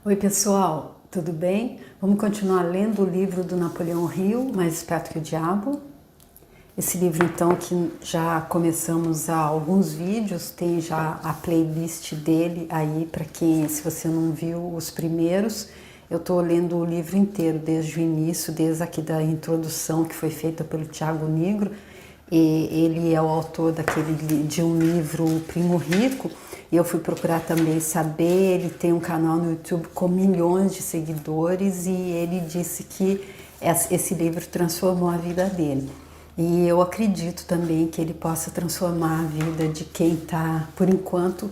Oi pessoal, tudo bem? Vamos continuar lendo o livro do Napoleão Hill, Mais Esperto que o Diabo. Esse livro então que já começamos há alguns vídeos, tem já a playlist dele aí para quem, se você não viu os primeiros, eu estou lendo o livro inteiro desde o início, desde aqui da introdução que foi feita pelo Tiago Nigro. E ele é o autor de um livro Primo Rico, e eu fui procurar também saber, ele tem um canal no YouTube com milhões de seguidores e ele disse que esse livro transformou a vida dele. E eu acredito também que ele possa transformar a vida de quem está, por enquanto,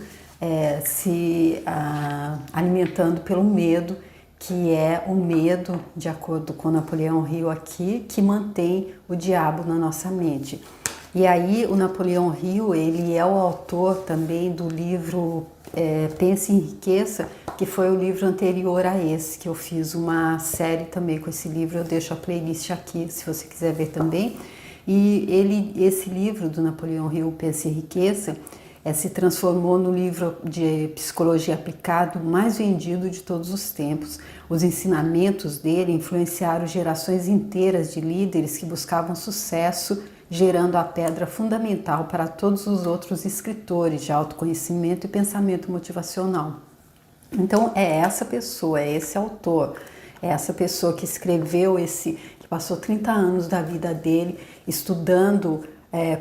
se alimentando pelo medo, que é o medo, de acordo com Napoleão Hill aqui, que mantém o diabo na nossa mente. E aí o Napoleão Hill, ele é o autor também do livro Pense e Enriqueça, que foi o livro anterior a esse, que eu fiz uma série também com esse livro, eu deixo a playlist aqui, se você quiser ver também. E esse livro do Napoleão Hill, Pense e Enriqueça, se transformou no livro de psicologia aplicado mais vendido de todos os tempos. Os ensinamentos dele influenciaram gerações inteiras de líderes que buscavam sucesso, gerando a pedra fundamental para todos os outros escritores de autoconhecimento e pensamento motivacional. Então é essa pessoa, é esse autor, é essa pessoa que escreveu que passou 30 anos da vida dele estudando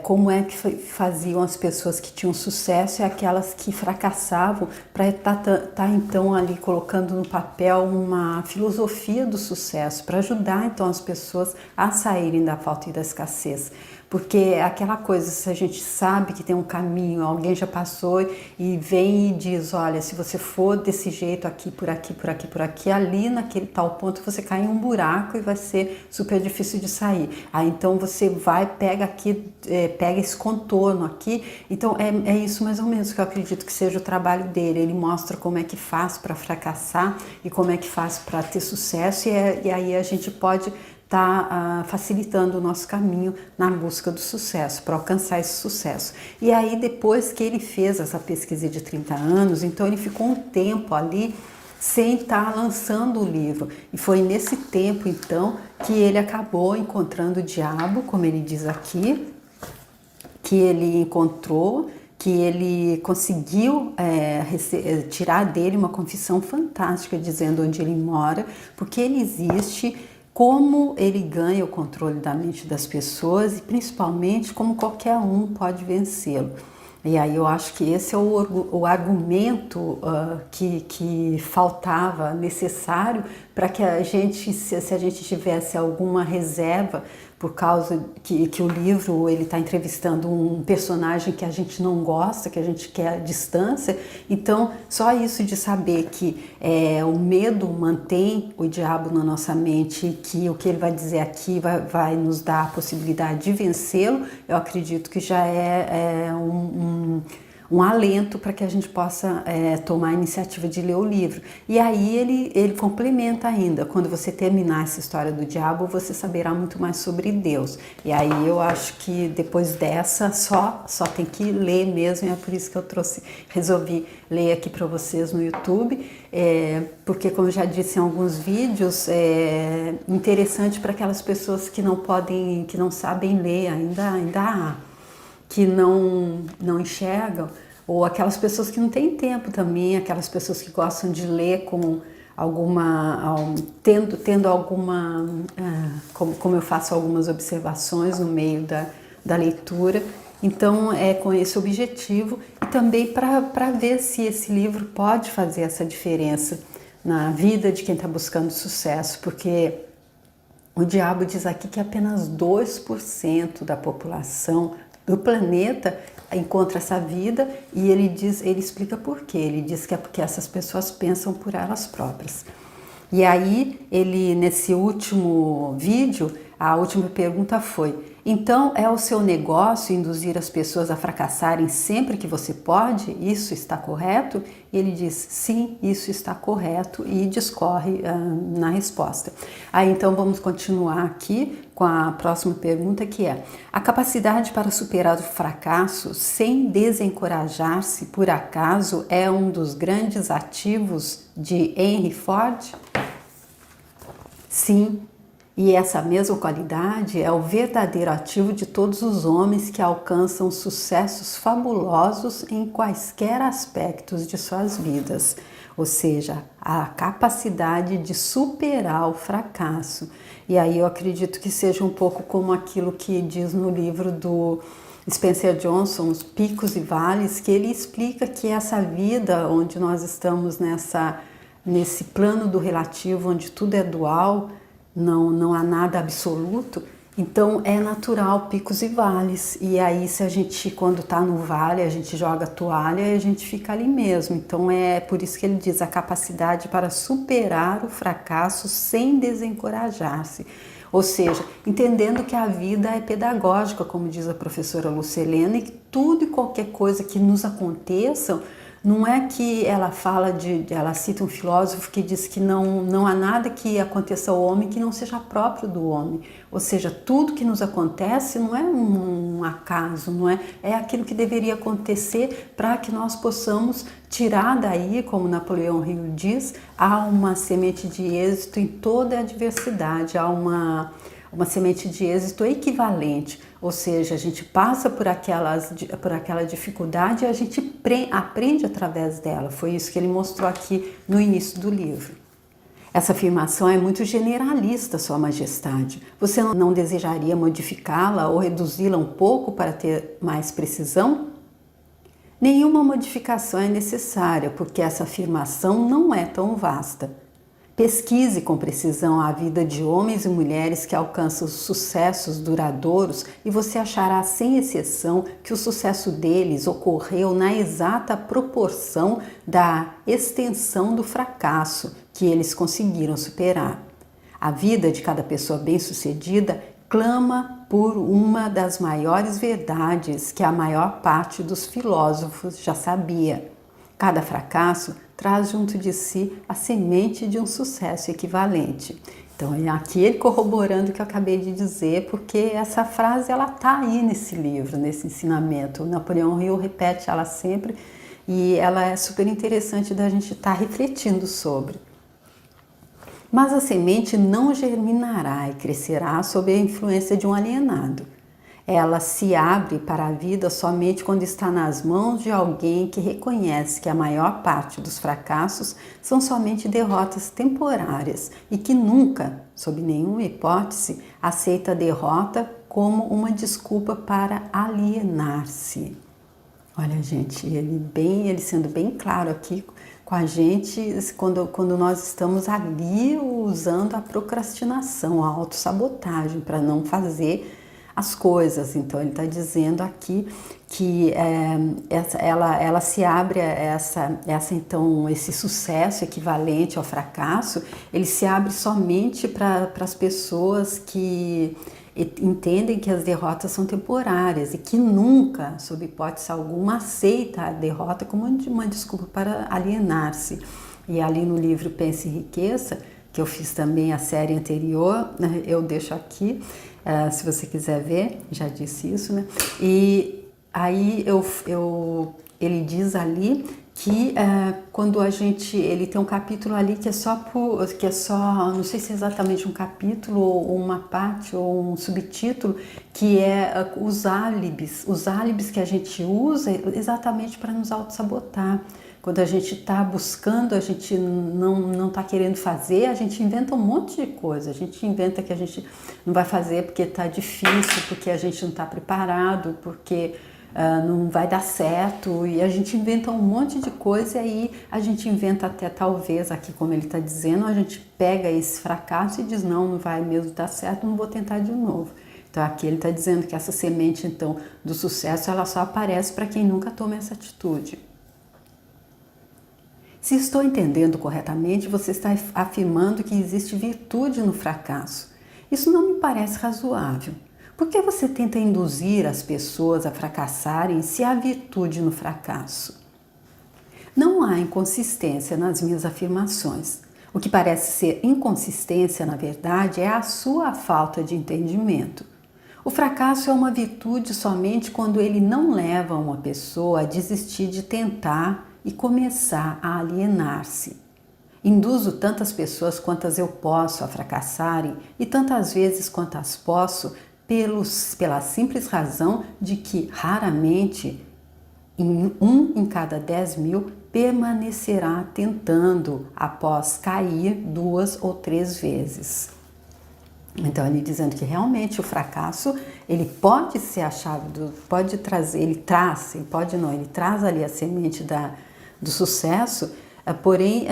como é que faziam as pessoas que tinham sucesso e aquelas que fracassavam, para tá então ali colocando no papel uma filosofia do sucesso, para ajudar então as pessoas a saírem da falta e da escassez. Porque é aquela coisa, se a gente sabe que tem um caminho, alguém já passou e vem e diz, olha, se você for desse jeito aqui, por aqui, por aqui, por aqui, ali naquele tal ponto você cai em um buraco e vai ser super difícil de sair. Aí então você vai, pega aqui, pega esse contorno aqui. Então é isso mais ou menos que eu acredito que seja o trabalho dele. Ele mostra como é que faz para fracassar e como é que faz para ter sucesso e aí a gente pode facilitando o nosso caminho na busca do sucesso, para alcançar esse sucesso. E aí depois que ele fez essa pesquisa de 30 anos, então ele ficou um tempo ali sem estar lançando o livro. E foi nesse tempo então que ele acabou encontrando o diabo, como ele diz aqui, que ele encontrou, que ele conseguiu tirar dele uma confissão fantástica dizendo onde ele mora, porque ele existe, como ele ganha o controle da mente das pessoas e principalmente como qualquer um pode vencê-lo. E aí eu acho que esse é o argumento que faltava, necessário, para que a gente, se a gente tivesse alguma reserva, por causa que o livro ele está entrevistando um personagem que a gente não gosta, que a gente quer distância, então só isso de saber que o medo mantém o diabo na nossa mente, que o que ele vai dizer aqui vai nos dar a possibilidade de vencê-lo, eu acredito que já é um alento para que a gente possa tomar a iniciativa de ler o livro. E aí ele complementa ainda, quando você terminar essa história do diabo, você saberá muito mais sobre Deus. E aí eu acho que depois dessa só tem que ler mesmo, e é por isso que eu resolvi ler aqui para vocês no YouTube, porque como eu já disse em alguns vídeos, é interessante para aquelas pessoas que não sabem ler, ainda há, que não enxergam, ou aquelas pessoas que não têm tempo também, aquelas pessoas que gostam de ler com tendo alguma, como eu faço algumas observações no meio da leitura. Então é com esse objetivo e também para ver se esse livro pode fazer essa diferença na vida de quem está buscando sucesso, porque o diabo diz aqui que apenas 2% da população do planeta encontra essa vida, e ele explica por quê. Ele diz que é porque essas pessoas pensam por elas próprias. E aí, nesse último vídeo, a última pergunta foi: então é o seu negócio induzir as pessoas a fracassarem sempre que você pode? Isso está correto? E ele diz: sim, isso está correto, e discorre na resposta. Aí então vamos continuar aqui com a próxima pergunta, que é: a capacidade para superar o fracasso sem desencorajar-se por acaso é um dos grandes ativos de Henry Ford? Sim. E essa mesma qualidade é o verdadeiro ativo de todos os homens que alcançam sucessos fabulosos em quaisquer aspectos de suas vidas, ou seja, a capacidade de superar o fracasso. E aí eu acredito que seja um pouco como aquilo que diz no livro do Spencer Johnson, Os Picos e Vales, que ele explica que essa vida onde nós estamos nesse plano do relativo, onde tudo é dual, não há nada absoluto, então é natural picos e vales. E aí se a gente, quando está no vale, a gente joga a toalha e a gente fica ali mesmo. Então é por isso que ele diz a capacidade para superar o fracasso sem desencorajar-se. Ou seja, entendendo que a vida é pedagógica, como diz a professora Lucilena, e que tudo e qualquer coisa que nos aconteça, não é que ela ela cita um filósofo que diz que não há nada que aconteça ao homem que não seja próprio do homem. Ou seja, tudo que nos acontece não é um acaso, não é? É aquilo que deveria acontecer para que nós possamos tirar daí, como Napoleão Hill diz, há uma semente de êxito em toda a adversidade, há uma semente de êxito equivalente, ou seja, a gente passa por aquela dificuldade e a gente aprende através dela. Foi isso que ele mostrou aqui no início do livro. Essa afirmação é muito generalista, Sua Majestade. Você não desejaria modificá-la ou reduzi-la um pouco para ter mais precisão? Nenhuma modificação é necessária, porque essa afirmação não é tão vasta. Pesquise com precisão a vida de homens e mulheres que alcançam sucessos duradouros e você achará, sem exceção, que o sucesso deles ocorreu na exata proporção da extensão do fracasso que eles conseguiram superar. A vida de cada pessoa bem-sucedida clama por uma das maiores verdades que a maior parte dos filósofos já sabia. Cada fracasso traz junto de si a semente de um sucesso equivalente. Então, aqui ele corroborando o que eu acabei de dizer, porque essa frase ela está aí nesse livro, nesse ensinamento. O Napoleão Hill repete ela sempre e ela é super interessante da gente estar refletindo sobre. Mas a semente não germinará e crescerá sob a influência de um alienado. Ela se abre para a vida somente quando está nas mãos de alguém que reconhece que a maior parte dos fracassos são somente derrotas temporárias e que nunca, sob nenhuma hipótese, aceita a derrota como uma desculpa para alienar-se. Olha, gente, ele sendo bem claro aqui com a gente quando nós estamos ali usando a procrastinação, a autossabotagem para não fazer as coisas. Então ele está dizendo aqui que ela se abre então esse sucesso equivalente ao fracasso, ele se abre somente para as pessoas que entendem que as derrotas são temporárias e que nunca, sob hipótese alguma, aceita a derrota como uma desculpa para alienar-se. E ali no livro Pense e Enriqueça, que eu fiz também a série anterior, eu deixo aqui, se você quiser ver, já disse isso, né? E aí ele diz ali que quando ele tem um capítulo ali que é só, não sei se é exatamente um capítulo ou uma parte ou um subtítulo, que é os álibis que a gente usa exatamente para nos autossabotar. Quando a gente está buscando, a gente não está querendo fazer, a gente inventa um monte de coisa. A gente inventa que a gente não vai fazer porque está difícil, porque a gente não está preparado, porque não vai dar certo. E a gente inventa um monte de coisa e aí a gente inventa até, talvez, aqui como ele está dizendo, a gente pega esse fracasso e diz, não vai mesmo dar certo, não vou tentar de novo. Então aqui ele está dizendo que essa semente, então, do sucesso, ela só aparece para quem nunca toma essa atitude. Se estou entendendo corretamente, você está afirmando que existe virtude no fracasso. Isso não me parece razoável. Por que você tenta induzir as pessoas a fracassarem se há virtude no fracasso? Não há inconsistência nas minhas afirmações. O que parece ser inconsistência, na verdade, é a sua falta de entendimento. O fracasso é uma virtude somente quando ele não leva uma pessoa a desistir de tentar e começar a alienar-se. Induzo tantas pessoas quantas eu posso a fracassarem e tantas vezes quantas posso pela simples razão de que raramente um em cada 10.000 permanecerá tentando após cair 2 ou 3 vezes. Então ele dizendo que realmente o fracasso ele pode ser a chave, pode trazer, ele traz ali a semente do sucesso, porém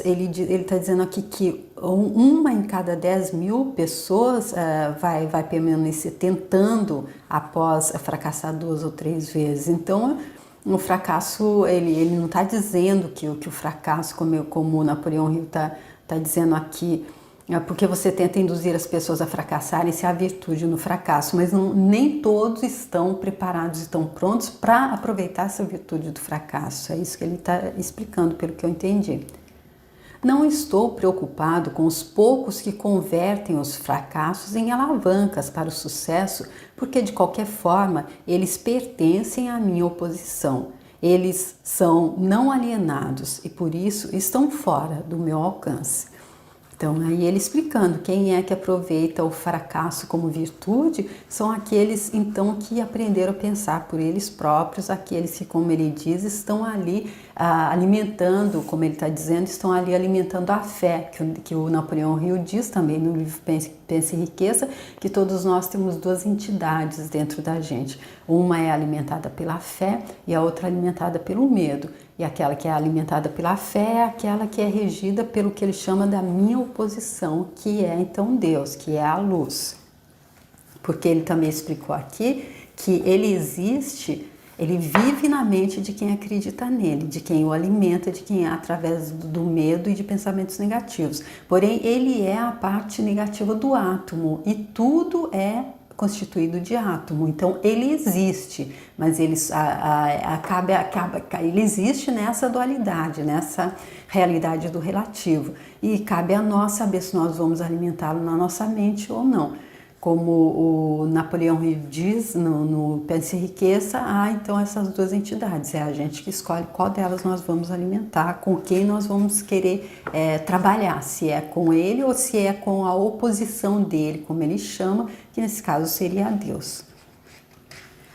ele está dizendo aqui que uma em cada 10.000 pessoas vai permanecer tentando após fracassar 2 ou 3 vezes. Então o fracasso, ele não está dizendo que o fracasso, como o Napoleão Hill está dizendo aqui, porque você tenta induzir as pessoas a fracassarem se há virtude no fracasso, mas nem todos estão preparados, estão prontos para aproveitar essa virtude do fracasso. É isso que ele está explicando, pelo que eu entendi. Não estou preocupado com os poucos que convertem os fracassos em alavancas para o sucesso, porque de qualquer forma eles pertencem à minha oposição. Eles são não alienados e por isso estão fora do meu alcance. Então, aí ele explicando quem é que aproveita o fracasso como virtude, são aqueles, então, que aprenderam a pensar por eles próprios, aqueles que, como ele diz, estão ali alimentando, como ele está dizendo, estão ali alimentando a fé, que o Napoleão Hill diz também no livro Pense em Riqueza, que todos nós temos 2 entidades dentro da gente. Uma é alimentada pela fé e a outra é alimentada pelo medo. E aquela que é alimentada pela fé é aquela que é regida pelo que ele chama da minha oposição, que é então Deus, que é a luz. Porque ele também explicou aqui que ele existe, ele vive na mente de quem acredita nele, de quem o alimenta, de quem é através do medo e de pensamentos negativos. Porém, ele é a parte negativa do átomo e tudo é constituído de átomo, então ele existe, mas ele existe nessa dualidade, nessa realidade do relativo, e cabe a nós saber se nós vamos alimentá-lo na nossa mente ou não. Como o Napoleão Hill diz no Pense em Riqueza, então essas 2 entidades, é a gente que escolhe qual delas nós vamos alimentar, com quem nós vamos querer trabalhar, se é com ele ou se é com a oposição dele, como ele chama, que nesse caso seria a Deus.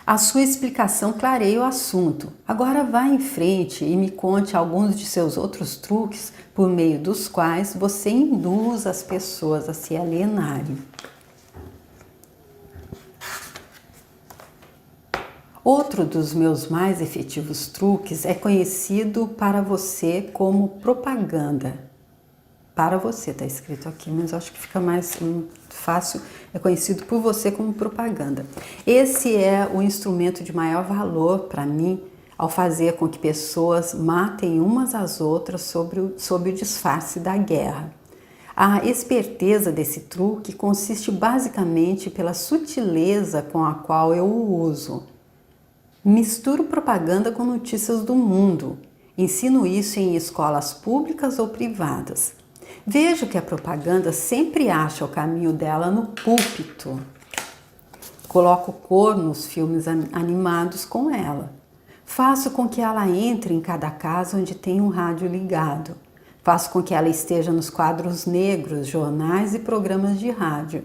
A sua explicação clareia o assunto. Agora vá em frente e me conte alguns de seus outros truques por meio dos quais você induz as pessoas a se alienarem. Outro dos meus mais efetivos truques é conhecido para você como propaganda. Para você, está escrito aqui, mas acho que fica mais fácil, é conhecido por você como propaganda. Esse é o instrumento de maior valor para mim ao fazer com que pessoas matem umas às outras sob o disfarce da guerra. A esperteza desse truque consiste basicamente pela sutileza com a qual eu o uso. Misturo propaganda com notícias do mundo. Ensino isso em escolas públicas ou privadas. Vejo que a propaganda sempre acha o caminho dela no púlpito. Coloco cor nos filmes animados com ela. Faço com que ela entre em cada casa onde tem um rádio ligado. Faço com que ela esteja nos quadros negros, jornais e programas de rádio.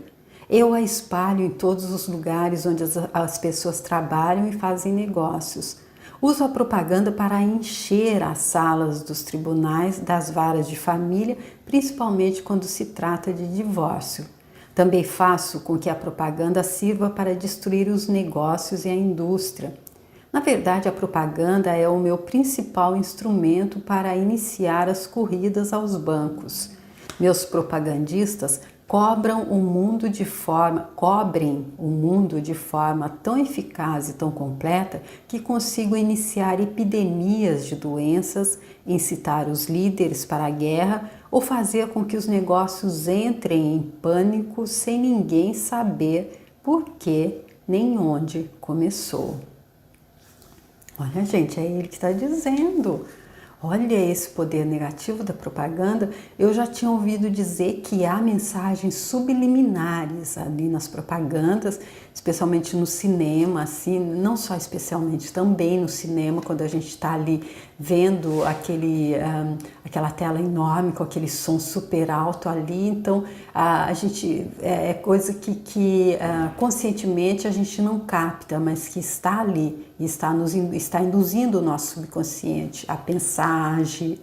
Eu a espalho em todos os lugares onde as pessoas trabalham e fazem negócios. Uso a propaganda para encher as salas dos tribunais, das varas de família, principalmente quando se trata de divórcio. Também faço com que a propaganda sirva para destruir os negócios e a indústria. Na verdade, a propaganda é o meu principal instrumento para iniciar as corridas aos bancos. Meus propagandistas cobrem o mundo de forma tão eficaz e tão completa que consigo iniciar epidemias de doenças, incitar os líderes para a guerra ou fazer com que os negócios entrem em pânico sem ninguém saber por que nem onde começou. Olha, gente, é ele que está dizendo. Olha esse poder negativo da propaganda. Eu já tinha ouvido dizer que há mensagens subliminares ali nas propagandas, especialmente no cinema, assim, não só especialmente, também no cinema, quando a gente está ali vendo aquela tela enorme com aquele som super alto ali. Então, a gente é coisa que conscientemente a gente não capta, mas que está ali e está induzindo o nosso subconsciente a pensar, agir.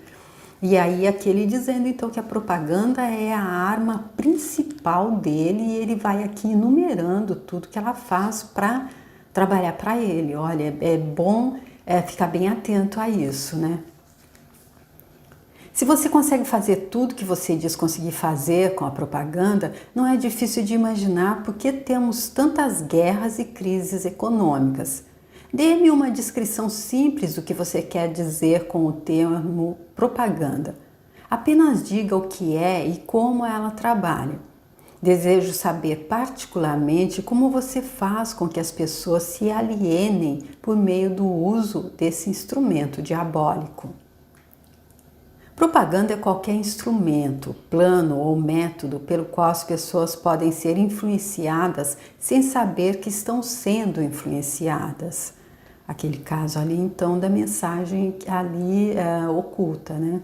E aí aquele dizendo então que a propaganda é a arma principal dele e ele vai aqui enumerando tudo que ela faz para trabalhar para ele. Olha, é bom ficar bem atento a isso, né? Se você consegue fazer tudo que você diz conseguir fazer com a propaganda, não é difícil de imaginar por que temos tantas guerras e crises econômicas. Dê-me uma descrição simples do que você quer dizer com o termo propaganda. Apenas diga o que é e como ela trabalha. Desejo saber particularmente como você faz com que as pessoas se alienem por meio do uso desse instrumento diabólico. Propaganda é qualquer instrumento, plano ou método pelo qual as pessoas podem ser influenciadas sem saber que estão sendo influenciadas. Aquele caso ali, então, da mensagem ali oculta, né?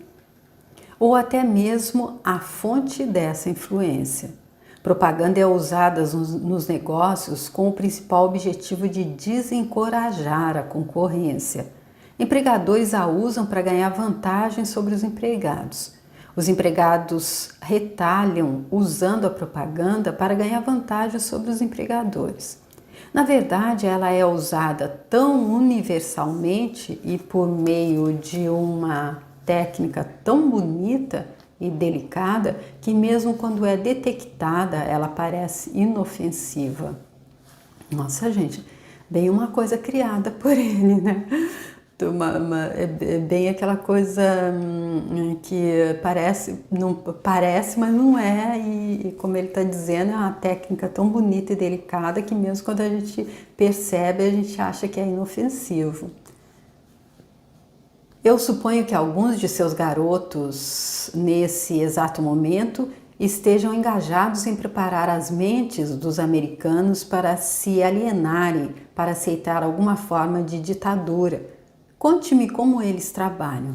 Ou até mesmo a fonte dessa influência. Propaganda é usada nos negócios com o principal objetivo de desencorajar a concorrência. Empregadores a usam para ganhar vantagem sobre os empregados. Os empregados retalham usando a propaganda para ganhar vantagem sobre os empregadores. Na verdade, ela é usada tão universalmente e por meio de uma técnica tão bonita e delicada que mesmo quando é detectada, ela parece inofensiva. Nossa, gente, bem uma coisa criada por ele, né? É bem aquela coisa que parece, não parece, mas não é, e como ele está dizendo, é uma técnica tão bonita e delicada que mesmo quando a gente percebe, a gente acha que é inofensivo. Eu suponho que alguns de seus garotos, nesse exato momento, estejam engajados em preparar as mentes dos americanos para se alienarem, para aceitar alguma forma de ditadura. Conte-me como eles trabalham.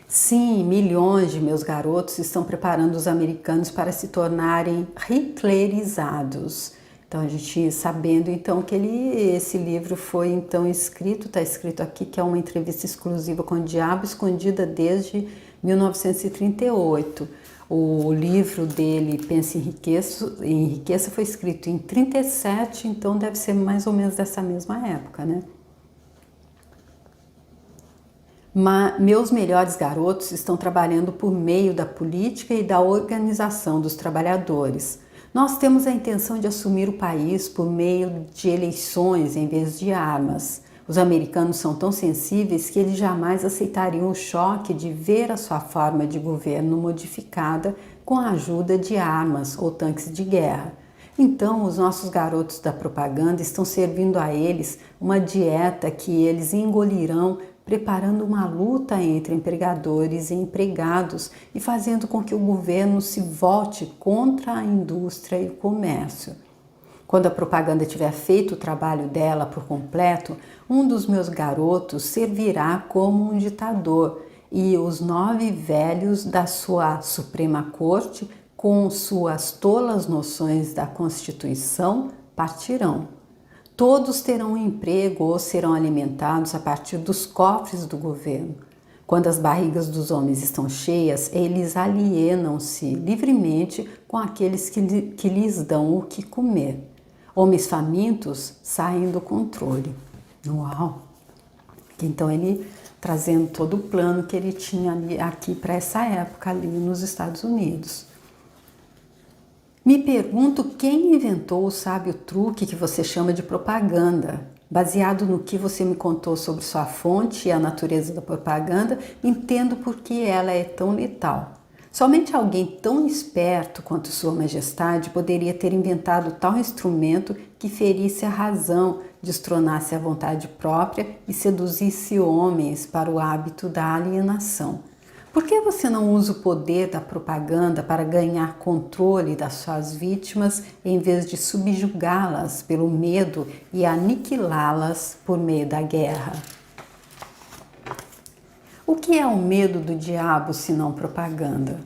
Sim, milhões de meus garotos estão preparando os americanos para se tornarem hitlerizados. Então a gente sabendo então que esse livro foi então escrito, está escrito aqui que é uma entrevista exclusiva com o diabo escondida desde 1938. O livro dele, Pense em Riqueza, foi escrito em 37, então deve ser mais ou menos dessa mesma época, né? Mas meus melhores garotos estão trabalhando por meio da política e da organização dos trabalhadores. Nós temos a intenção de assumir o país por meio de eleições em vez de armas. Os americanos são tão sensíveis que eles jamais aceitariam o choque de ver a sua forma de governo modificada com a ajuda de armas ou tanques de guerra. Então, os nossos garotos da propaganda estão servindo a eles uma dieta que eles engolirão, preparando uma luta entre empregadores e empregados e fazendo com que o governo se volte contra a indústria e o comércio. Quando a propaganda tiver feito o trabalho dela por completo, um dos meus garotos servirá como um ditador e os 9 velhos da sua Suprema Corte, com suas tolas noções da Constituição, partirão. Todos terão um emprego ou serão alimentados a partir dos cofres do governo. Quando as barrigas dos homens estão cheias, eles alienam-se livremente com aqueles que lhes dão o que comer. Homens famintos saem do controle. Uau! Então ele trazendo todo o plano que ele tinha ali, aqui para essa época ali nos Estados Unidos. Me pergunto quem inventou o sábio truque que você chama de propaganda. Baseado no que você me contou sobre sua fonte e a natureza da propaganda, entendo por que ela é tão letal. Somente alguém tão esperto quanto Sua Majestade poderia ter inventado tal instrumento que ferisse a razão, destronasse a vontade própria e seduzisse homens para o hábito da alienação. Por que você não usa o poder da propaganda para ganhar controle das suas vítimas em vez de subjugá-las pelo medo e aniquilá-las por meio da guerra? O que é o medo do diabo se não propaganda?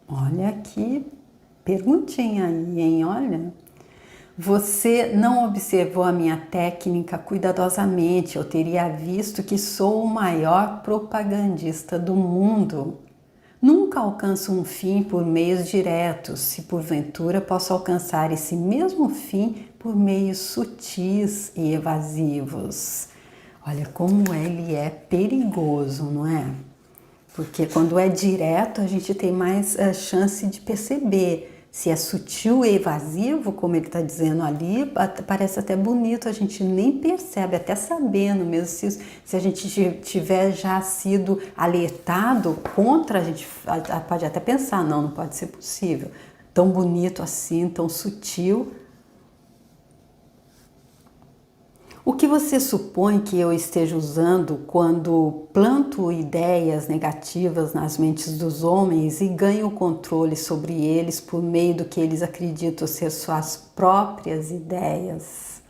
Olha que perguntinha aí, hein? Olha. Você não observou a minha técnica cuidadosamente, eu teria visto que sou o maior propagandista do mundo. Nunca alcanço um fim por meios diretos, se porventura posso alcançar esse mesmo fim por meios sutis e evasivos. Olha como ele é perigoso, não é? Porque quando é direto a gente tem mais chance de perceber. Se é sutil e evasivo, como ele está dizendo ali, parece até bonito, a gente nem percebe, até sabendo mesmo, se a gente tiver já sido alertado contra, a gente pode até pensar, não pode ser possível. Tão bonito assim, tão sutil. O que você supõe que eu esteja usando quando planto ideias negativas nas mentes dos homens e ganho o controle sobre eles por meio do que eles acreditam ser suas próprias ideias?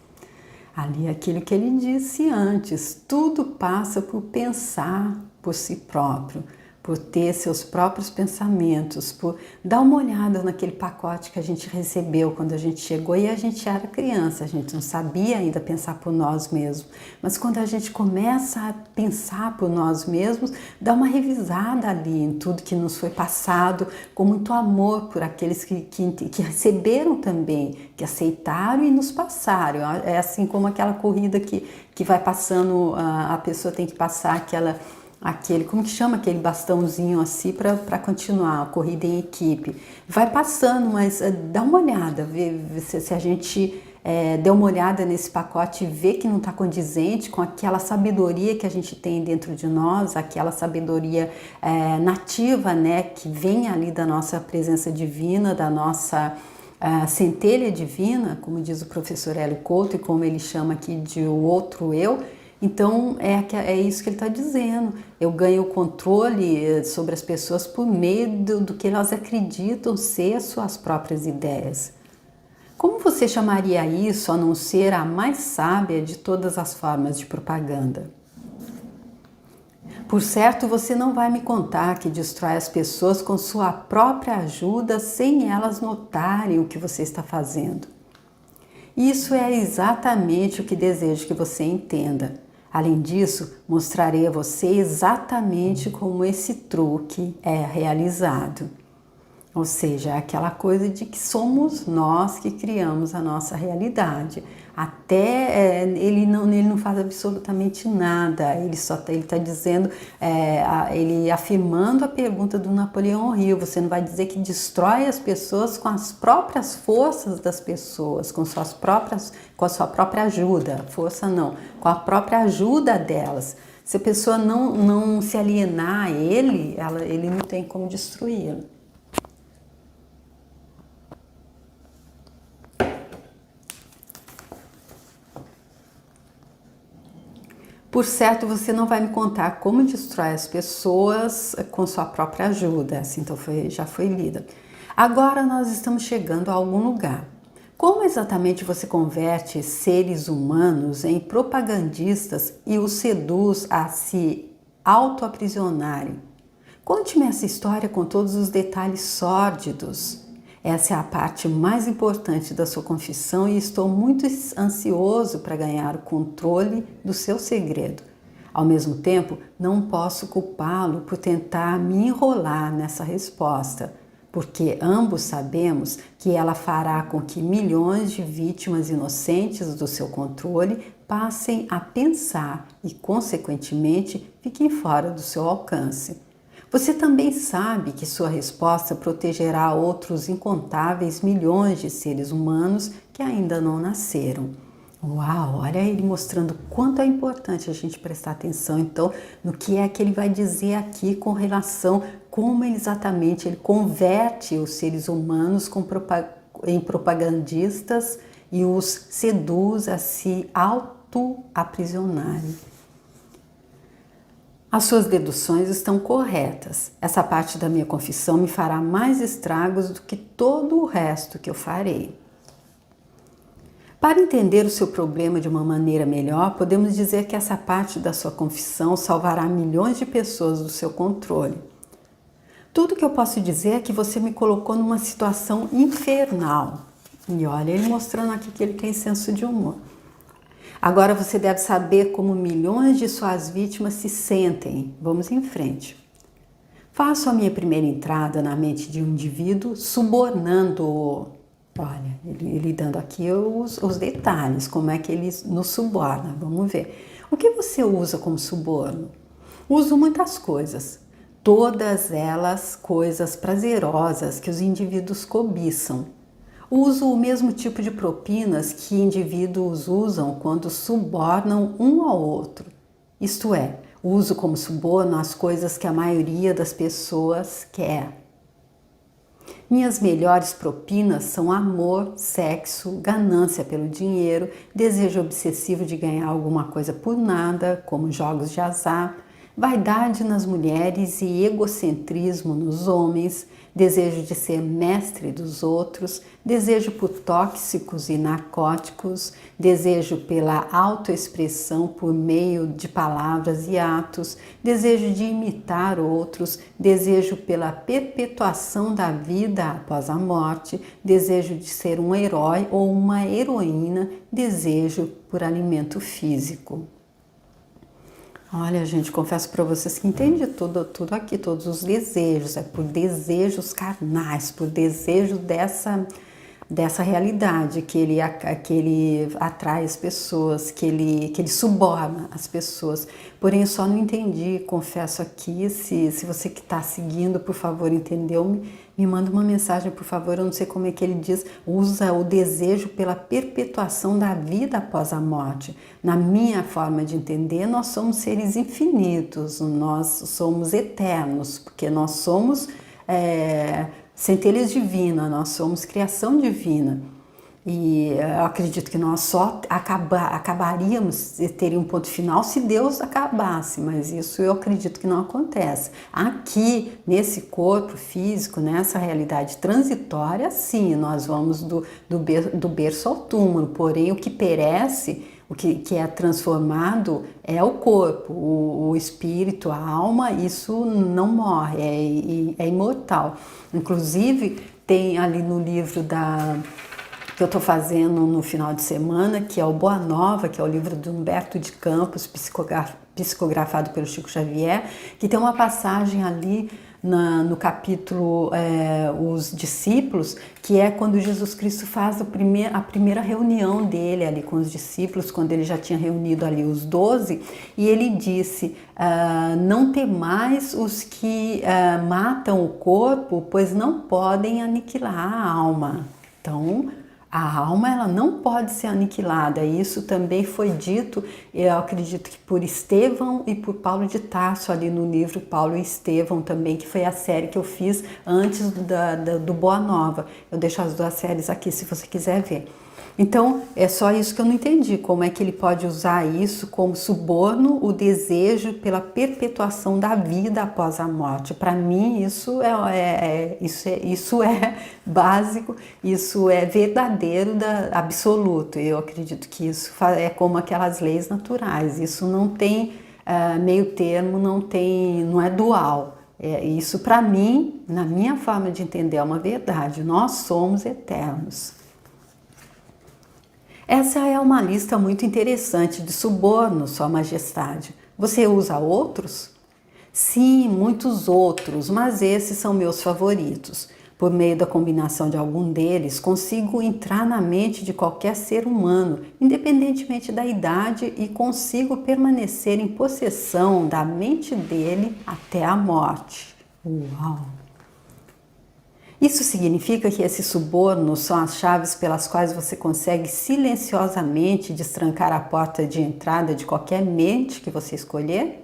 Ali aquilo que ele disse antes, tudo passa por pensar por si próprio, por ter seus próprios pensamentos, por dar uma olhada naquele pacote que a gente recebeu quando a gente chegou e a gente era criança, a gente não sabia ainda pensar por nós mesmos, mas quando a gente começa a pensar por nós mesmos, dá uma revisada ali em tudo que nos foi passado, com muito amor por aqueles que receberam também, que aceitaram e nos passaram. É assim como aquela corrida que vai passando, a pessoa tem que passar como que chama aquele bastãozinho assim para continuar a corrida em equipe. Vai passando, mas dá uma olhada, vê se a gente der uma olhada nesse pacote e vê que não está condizente com aquela sabedoria que a gente tem dentro de nós, aquela sabedoria nativa, né, que vem ali da nossa presença divina, da nossa centelha divina, como diz o professor Hélio Couto e como ele chama aqui de o outro eu. Então, é isso que ele está dizendo. Eu ganho o controle sobre as pessoas por meio do que elas acreditam ser suas próprias ideias. Como você chamaria isso a não ser a mais sábia de todas as formas de propaganda? Por certo, você não vai me contar que destrói as pessoas com sua própria ajuda sem elas notarem o que você está fazendo. Isso é exatamente o que desejo que você entenda. Além disso, mostrarei a você exatamente como esse truque é realizado. Ou seja, aquela coisa de que somos nós que criamos a nossa realidade. Até ele não faz absolutamente nada, ele está dizendo, ele afirmando a pergunta do Napoleão Hill, você não vai dizer que destrói as pessoas com as próprias forças das pessoas, com a sua própria ajuda, força não, com a própria ajuda delas. Se a pessoa não se alienar a ele não tem como destruí-la. Por certo, você não vai me contar como destrói as pessoas com sua própria ajuda. Assim, então já foi lida. Agora nós estamos chegando a algum lugar. Como exatamente você converte seres humanos em propagandistas e os seduz a se auto-aprisionarem? Conte-me essa história com todos os detalhes sórdidos. Essa é a parte mais importante da sua confissão e estou muito ansioso para ganhar o controle do seu segredo. Ao mesmo tempo, não posso culpá-lo por tentar me enrolar nessa resposta, porque ambos sabemos que ela fará com que milhões de vítimas inocentes do seu controle passem a pensar e, consequentemente, fiquem fora do seu alcance. Você também sabe que sua resposta protegerá outros incontáveis milhões de seres humanos que ainda não nasceram. Uau, olha ele mostrando quanto é importante a gente prestar atenção, então, no que é que ele vai dizer aqui com relação, como exatamente ele converte os seres humanos em propagandistas e os seduz a se auto-aprisionarem. As suas deduções estão corretas. Essa parte da minha confissão me fará mais estragos do que todo o resto que eu farei. Para entender o seu problema de uma maneira melhor, podemos dizer que essa parte da sua confissão salvará milhões de pessoas do seu controle. Tudo que eu posso dizer é que você me colocou numa situação infernal. E olha, ele mostrando aqui que ele tem senso de humor. Agora você deve saber como milhões de suas vítimas se sentem. Vamos em frente. Faço a minha primeira entrada na mente de um indivíduo subornando-o. Olha, ele dando aqui os detalhes, como é que ele nos suborna. Vamos ver. O que você usa como suborno? Uso muitas coisas. Todas elas coisas prazerosas que os indivíduos cobiçam. Uso o mesmo tipo de propinas que indivíduos usam quando subornam um ao outro. Isto é, uso como suborno as coisas que a maioria das pessoas quer. Minhas melhores propinas são amor, sexo, ganância pelo dinheiro, desejo obsessivo de ganhar alguma coisa por nada, como jogos de azar, vaidade nas mulheres e egocentrismo nos homens, desejo de ser mestre dos outros, desejo por tóxicos e narcóticos, desejo pela autoexpressão por meio de palavras e atos, desejo de imitar outros, desejo pela perpetuação da vida após a morte, desejo de ser um herói ou uma heroína, desejo por alimento físico. Olha, gente, confesso para vocês que entendi tudo aqui, todos os desejos, é por desejos carnais, por desejo dessa realidade que ele atrai as pessoas, que ele suborna as pessoas. Porém, eu só não entendi, confesso aqui, se você que está seguindo, por favor, entendeu, me manda uma mensagem, por favor. Eu não sei como é que ele diz, usa o desejo pela perpetuação da vida após a morte. Na minha forma de entender, nós somos seres infinitos, nós somos eternos, porque nós somos centelhas divinas, nós somos criação divina. E eu acredito que nós só acabaríamos de ter um ponto final se Deus acabasse, mas isso eu acredito que não acontece. Aqui, nesse corpo físico, nessa realidade transitória, sim, nós vamos do berço ao túmulo, porém o que perece, o que é transformado é o corpo, o espírito, a alma, isso não morre, é imortal. Inclusive, tem ali no livro que eu estou fazendo no final de semana, que é o Boa Nova, que é o livro de Humberto de Campos, psicografado pelo Chico Xavier, que tem uma passagem ali no capítulo Os Discípulos, que é quando Jesus Cristo faz a primeira reunião dele ali com os discípulos, quando ele já tinha reunido ali os 12, e ele disse, não temais os que matam o corpo, pois não podem aniquilar a alma. Então, a alma ela não pode ser aniquilada. Isso também foi dito, eu acredito que por Estevão e por Paulo de Tarso, ali no livro Paulo e Estevão também, que foi a série que eu fiz antes do Boa Nova. Eu deixo as duas séries aqui se você quiser ver. Então, é só isso que eu não entendi, como é que ele pode usar isso como suborno, o desejo pela perpetuação da vida após a morte. Para mim, isso é básico, isso é verdadeiro, absoluto. Eu acredito que isso é como aquelas leis naturais, isso não tem meio termo, não é dual. Isso, para mim, na minha forma de entender, é uma verdade. Nós somos eternos. Essa é uma lista muito interessante de subornos, Sua Majestade. Você usa outros? Sim, muitos outros, mas esses são meus favoritos. Por meio da combinação de algum deles, consigo entrar na mente de qualquer ser humano, independentemente da idade, e consigo permanecer em possessão da mente dele até a morte. Uau! Isso significa que esses subornos são as chaves pelas quais você consegue silenciosamente destrancar a porta de entrada de qualquer mente que você escolher?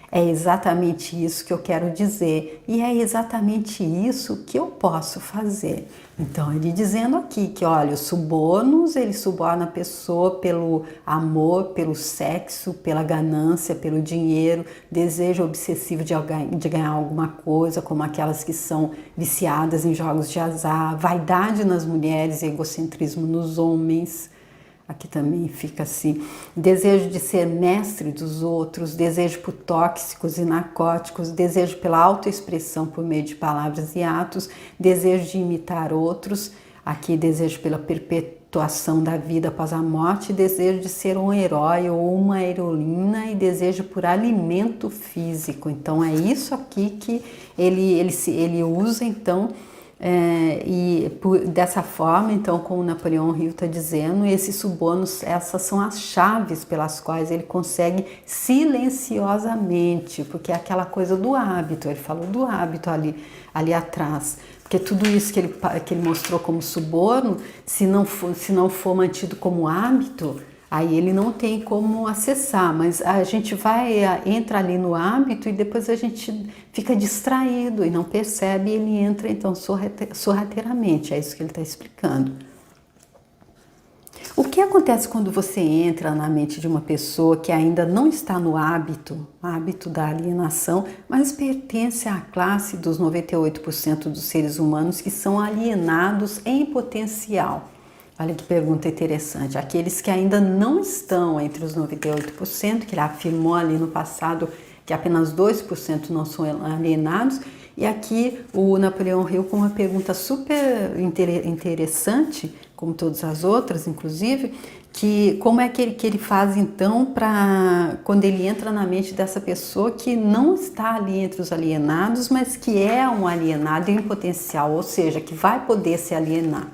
É exatamente isso que eu quero dizer e é exatamente isso que eu posso fazer. Então, ele dizendo aqui que, olha, os subornos, ele suborna a pessoa pelo amor, pelo sexo, pela ganância, pelo dinheiro, desejo obsessivo de ganhar alguma coisa, como aquelas que são viciadas em jogos de azar, vaidade nas mulheres, egocentrismo nos homens. Aqui também fica assim, desejo de ser mestre dos outros, desejo por tóxicos e narcóticos, desejo pela autoexpressão por meio de palavras e atos, desejo de imitar outros, aqui desejo pela perpetuação da vida após a morte, desejo de ser um herói ou uma heroína e desejo por alimento físico. Então é isso aqui que ele usa, então, dessa forma, então, como Napoleão Hill está dizendo, esses subornos, essas são as chaves pelas quais ele consegue silenciosamente, porque é aquela coisa do hábito, ele falou do hábito ali atrás, porque tudo isso que ele mostrou como suborno, se não for mantido como hábito, aí ele não tem como acessar, mas a gente entra ali no hábito e depois a gente fica distraído e não percebe, e ele entra então sorrateiramente, é isso que ele está explicando. O que acontece quando você entra na mente de uma pessoa que ainda não está no hábito da alienação, mas pertence à classe dos 98% dos seres humanos que são alienados em potencial? Olha que pergunta interessante. Aqueles que ainda não estão entre os 98%, que ele afirmou ali no passado que apenas 2% não são alienados, e aqui o Napoleão Hill com uma pergunta super interessante, como todas as outras, inclusive, que como é que ele faz então para quando ele entra na mente dessa pessoa que não está ali entre os alienados, mas que é um alienado em potencial, ou seja, que vai poder se alienar.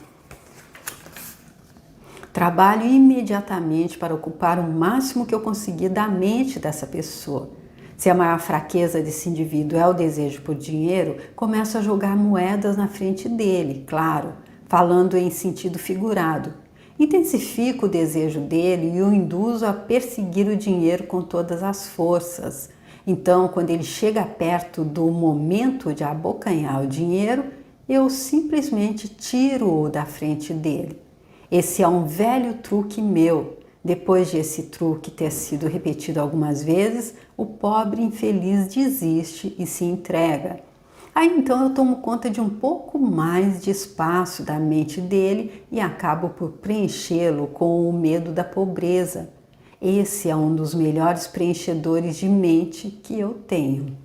Trabalho imediatamente para ocupar o máximo que eu conseguir da mente dessa pessoa. Se a maior fraqueza desse indivíduo é o desejo por dinheiro, começo a jogar moedas na frente dele, claro, falando em sentido figurado. Intensifico o desejo dele e o induzo a perseguir o dinheiro com todas as forças. Então, quando ele chega perto do momento de abocanhar o dinheiro, eu simplesmente tiro-o da frente dele. Esse é um velho truque meu. Depois de esse truque ter sido repetido algumas vezes, o pobre infeliz desiste e se entrega. Aí então eu tomo conta de um pouco mais de espaço da mente dele e acabo por preenchê-lo com o medo da pobreza. Esse é um dos melhores preenchedores de mente que eu tenho.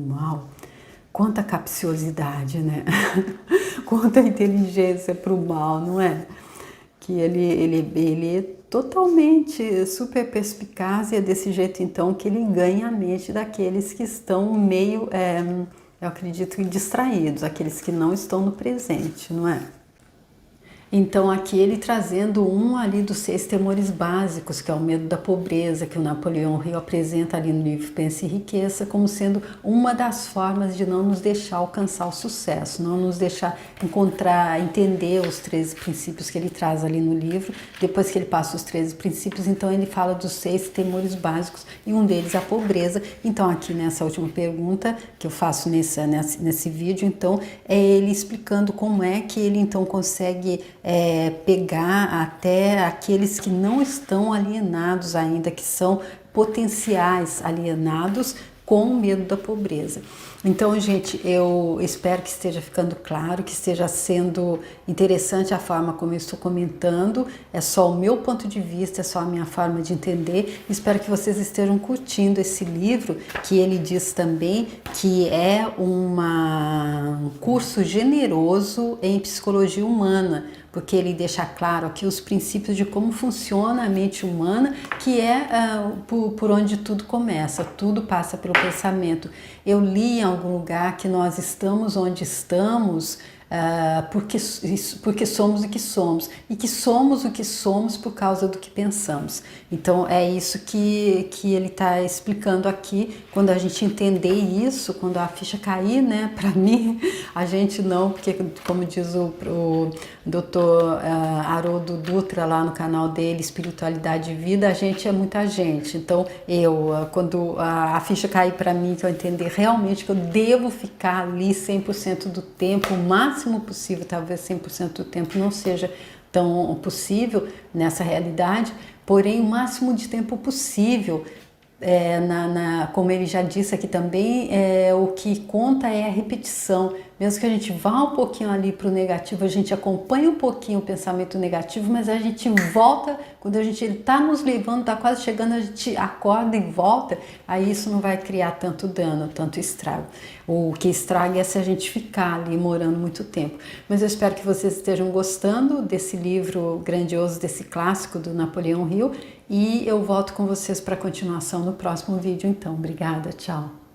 Uau! Quanta capciosidade, né? Quanta inteligência para o mal, não é? Que ele é totalmente super perspicaz e é desse jeito então que ele ganha a mente daqueles que estão meio, eu acredito, distraídos, aqueles que não estão no presente, não é? Então aqui ele trazendo um ali dos 6 temores básicos, que é o medo da pobreza, que o Napoleão Hill apresenta ali no livro Pensa e Enriqueça, como sendo uma das formas de não nos deixar alcançar o sucesso, não nos deixar entender os 13 princípios que ele traz ali no livro. Depois que ele passa os 13 princípios, então ele fala dos 6 temores básicos e um deles é a pobreza. Então aqui nessa última pergunta que eu faço nesse vídeo, então é ele explicando como é que ele então consegue pegar até aqueles que não estão alienados ainda, que são potenciais alienados com medo da pobreza. Então, gente, eu espero que esteja ficando claro, que esteja sendo interessante a forma como eu estou comentando. É só o meu ponto de vista, é só a minha forma de entender. Espero que vocês estejam curtindo esse livro, que ele diz também que é um curso generoso em psicologia humana, porque ele deixa claro aqui os princípios de como funciona a mente humana, que é por onde tudo começa, tudo passa pelo pensamento. Eu li em algum lugar que nós estamos onde estamos porque somos o que somos, e que somos o que somos por causa do que pensamos. Então é isso que ele está explicando aqui. Quando a gente entender isso, quando a ficha cair, né, para mim, a gente não, porque como diz o Dr. Haroldo Dutra lá no canal dele, Espiritualidade e Vida, a gente é muita gente. Então quando a ficha cair para mim, que eu entender realmente que eu devo ficar ali 100% do tempo, o máximo possível, talvez 100% do tempo não seja tão possível nessa realidade, porém o máximo de tempo possível, como ele já disse aqui também, o que conta é a repetição. Mesmo que a gente vá um pouquinho ali para o negativo, a gente acompanha um pouquinho o pensamento negativo, mas a gente volta, quando ele está nos levando, está quase chegando, a gente acorda e volta, aí isso não vai criar tanto dano, tanto estrago. O que estraga é se a gente ficar ali morando muito tempo. Mas eu espero que vocês estejam gostando desse livro grandioso, desse clássico do Napoleão Hill, e eu volto com vocês para a continuação no próximo vídeo. Então, obrigada, tchau!